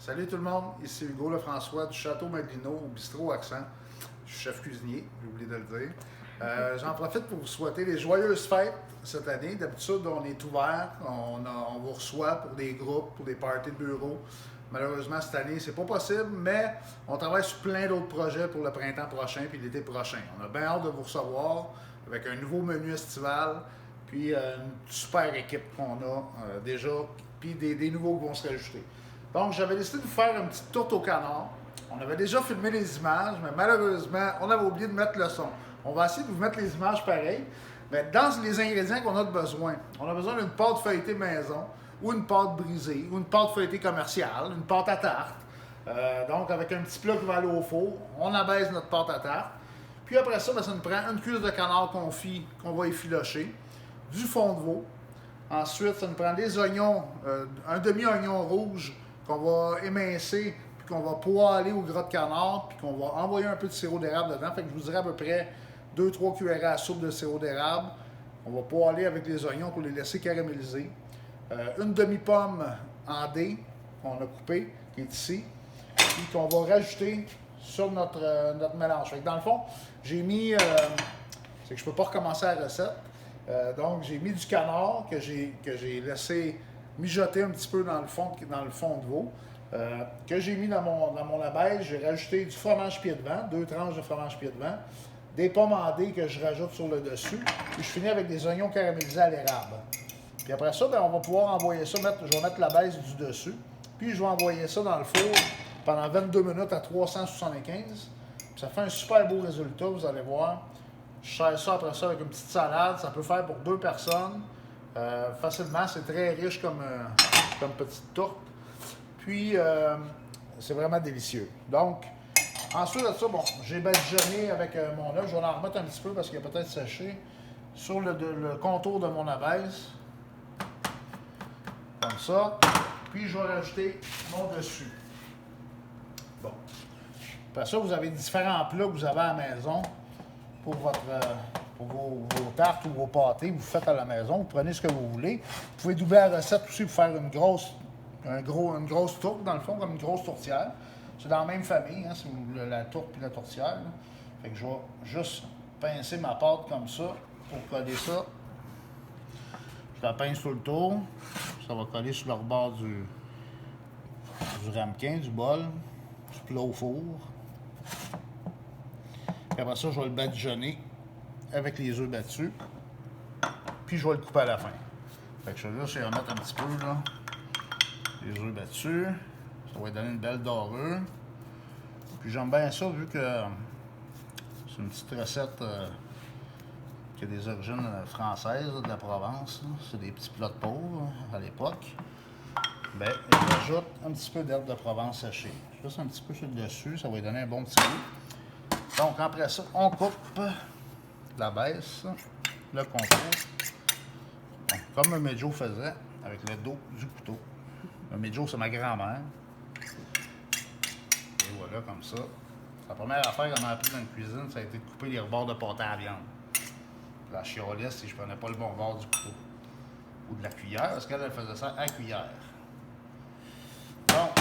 Salut tout le monde, ici Hugo Lefrançois du Château Maglino au Bistrot Accent. Je suis chef cuisinier, j'ai oublié de le dire. J'en profite pour vous souhaiter les joyeuses fêtes cette année. D'habitude, on est ouvert, on vous reçoit pour des groupes, pour des parties de bureau. Malheureusement, cette année, c'est pas possible, mais on travaille sur plein d'autres projets pour le printemps prochain puis l'été prochain. On a bien hâte de vous recevoir avec un nouveau menu estival, puis une super équipe qu'on a déjà, puis des nouveaux qui vont se rajouter. Donc, j'avais décidé de vous faire une petite tourte au canard. On avait déjà filmé les images, mais malheureusement, on avait oublié de mettre le son. On va essayer de vous mettre les images pareilles, mais dans les ingrédients qu'on a besoin, on a besoin d'une pâte feuilletée maison, ou une pâte brisée, ou une pâte feuilletée commerciale, une pâte à tarte. Donc, avec un petit plat qui va aller au four, on abaisse notre pâte à tarte. Puis après ça, ça nous prend une cuisse de canard confit qu'on va effilocher, du fond de veau. Ensuite, ça nous prend des oignons, un demi-oignon rouge qu'on va émincer, puis qu'on va poêler au gras de canard, puis qu'on va envoyer un peu de sirop d'érable dedans. Fait que je vous dirais à peu près 2-3 cuillerées à soupe de sirop d'érable. On va poêler avec les oignons pour les laisser caraméliser. Une demi-pomme en dés qu'on a coupée, qui est ici, puis qu'on va rajouter sur notre mélange. Fait que dans le fond, j'ai mis... c'est que je ne peux pas recommencer la recette. Donc, j'ai mis du canard que j'ai laissé mijoter un petit peu dans le fond de veau, que j'ai mis dans mon abeille. J'ai rajouté du fromage pied de vent, 2 tranches de fromage pied de vent, des pommes en dés que je rajoute sur le dessus, puis je finis avec des oignons caramélisés à l'érable. Puis après ça, on va pouvoir envoyer ça, je vais mettre la baisse du dessus, puis je vais envoyer ça dans le four pendant 22 minutes à 375. Puis ça fait un super beau résultat, vous allez voir. Je sers ça après ça avec une petite salade, ça peut faire pour 2 personnes. Facilement, c'est très riche comme petite tourte. Puis, c'est vraiment délicieux. Donc, ensuite de ça, bon, j'ai badigeonné avec mon œuf. Je vais en remettre un petit peu parce qu'il a peut-être séché sur le contour de mon abaisse. Comme ça. Puis, je vais rajouter mon dessus. Bon. Après ça, vous avez différents plats que vous avez à la maison pour vos tartes ou vos pâtés, vous faites à la maison, vous prenez ce que vous voulez. Vous pouvez doubler la recette aussi pour faire une grosse tourte, dans le fond, comme une grosse tourtière. C'est dans la même famille, hein, c'est la tourte et la tourtière. Là. Fait que je vais juste pincer ma pâte comme ça pour coller ça. Je la pince tout le tour. Ça va coller sur le rebord du ramequin, du bol, du plat au four. Puis après ça, je vais le badigeonner avec les œufs battus. Puis je vais le couper à la fin. Fait que je vais juste y remettre un petit peu, là, les œufs battus. Ça va lui donner une belle dorure. Puis j'aime bien ça, vu que c'est une petite recette qui a des origines françaises, là, de la Provence. C'est des petits plats de pauvres à l'époque. Bien, je rajoute un petit peu d'herbe de Provence séchée. Juste un petit peu sur le dessus, ça va lui donner un bon petit goût. Donc, après ça, on coupe la baisse, le contour, donc, comme le Medjo faisait, avec le dos du couteau. Le Medjo, c'est ma grand-mère. Et voilà, comme ça. La première affaire qu'on a appris dans la cuisine, ça a été de couper les rebords de pâté à viande. La chialais, si je prenais pas le bon bord du couteau. Ou de la cuillère, parce qu'elle faisait ça à la cuillère. Donc,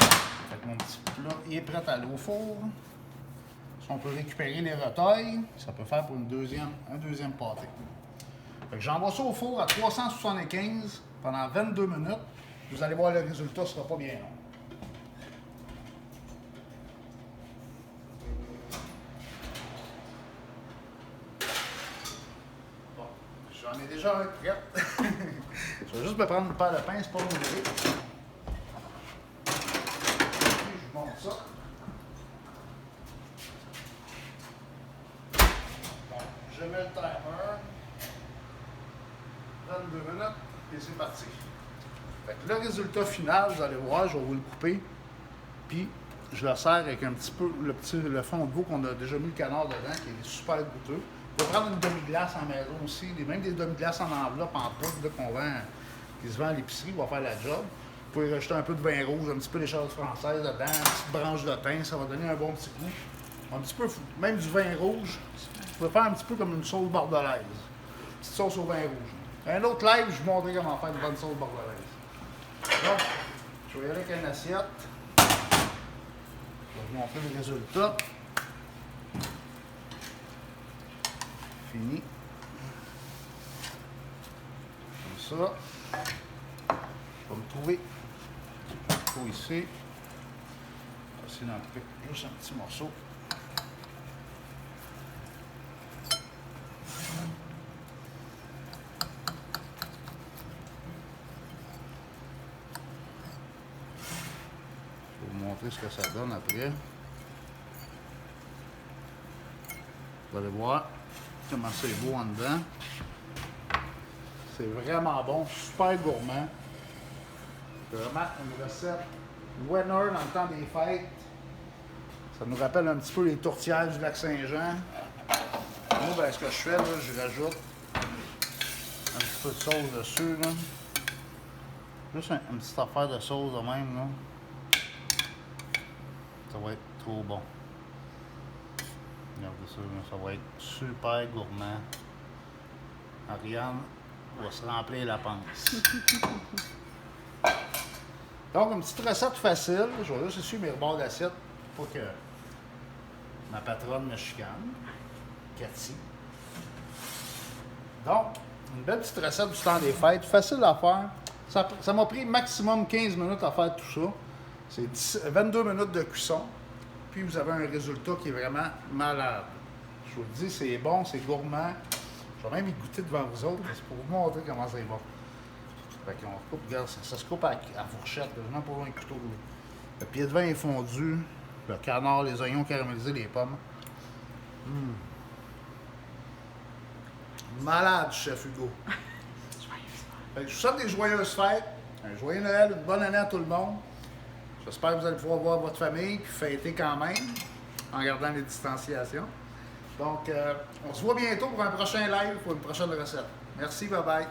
mon petit plat est prêt à aller au four. Si on peut récupérer les retailles, ça peut faire pour un deuxième pâté. Fait que j'envoie ça au four à 375 pendant 22 minutes. Vous allez voir, le résultat ne sera pas bien long. Bon, j'en ai déjà un prêt. Je vais juste me prendre une paire de pinces pour l'ouvrir. Je vous montre ça. Je mets le timer, 22 minutes, et c'est parti. Fait que le résultat final, vous allez voir, je vais vous le couper, puis je le sers avec un petit peu le fond de veau qu'on a déjà mis le canard dedans, qui est super goûteux. Vous pouvez prendre une demi-glace en maison aussi, même des demi-glaces en enveloppe, en poudre, qu'on vend, qui se vend à l'épicerie, va faire la job. Vous pouvez rajouter un peu de vin rouge, un petit peu d'échalote française dedans, une petite branche de thym, ça va donner un bon petit goût. Un petit peu, même du vin rouge. Vous pouvez faire un petit peu comme une sauce bordelaise. Une petite sauce au vin rouge. Un autre live, je vous montrerai comment faire une bonne sauce bordelaise. Donc, je vais y aller avec une assiette. Je vais vous montrer le résultat. Fini. Comme ça. Je vais me trouver un couteau ici. Je vais essayer d'en couper juste un petit morceau. Je vais vous montrer ce que ça donne après. Vous allez voir comment c'est beau en dedans. C'est vraiment bon, super gourmand. C'est vraiment une recette winner dans le temps des fêtes. Ça nous rappelle un petit peu les tourtières du lac Saint-Jean. Moi, ben, ce que je fais, là, je rajoute un petit peu de sauce dessus. Là. Juste une petite affaire de sauce de même. Là. Ça va être trop bon. Regardez ça, là, ça va être super gourmand. Ariane va se remplir la panse. Donc, une petite recette facile. Je vais juste essuyer mes rebords d'assiette pour que ma patronne me chicane. Cathy. Donc, une belle petite recette du temps des fêtes. Facile à faire. Ça m'a pris maximum 15 minutes à faire tout ça. C'est 22 minutes de cuisson. Puis vous avez un résultat qui est vraiment malade. Je vous le dis, c'est bon, c'est gourmand. Je vais même y goûter devant vous autres, c'est pour vous montrer comment c'est bon. Fait qu'on coupe, regarde, ça se coupe à fourchette, vraiment pour un couteau. Le pied de vin est fondu, le canard, les oignons caramélisés, les pommes. Malade, chef Hugo. Fait que je vous souhaite des joyeuses fêtes, un joyeux Noël, une bonne année à tout le monde. J'espère que vous allez pouvoir voir votre famille et fêter quand même, en gardant les distanciations. Donc, on se voit bientôt pour un prochain live, pour une prochaine recette. Merci, bye bye.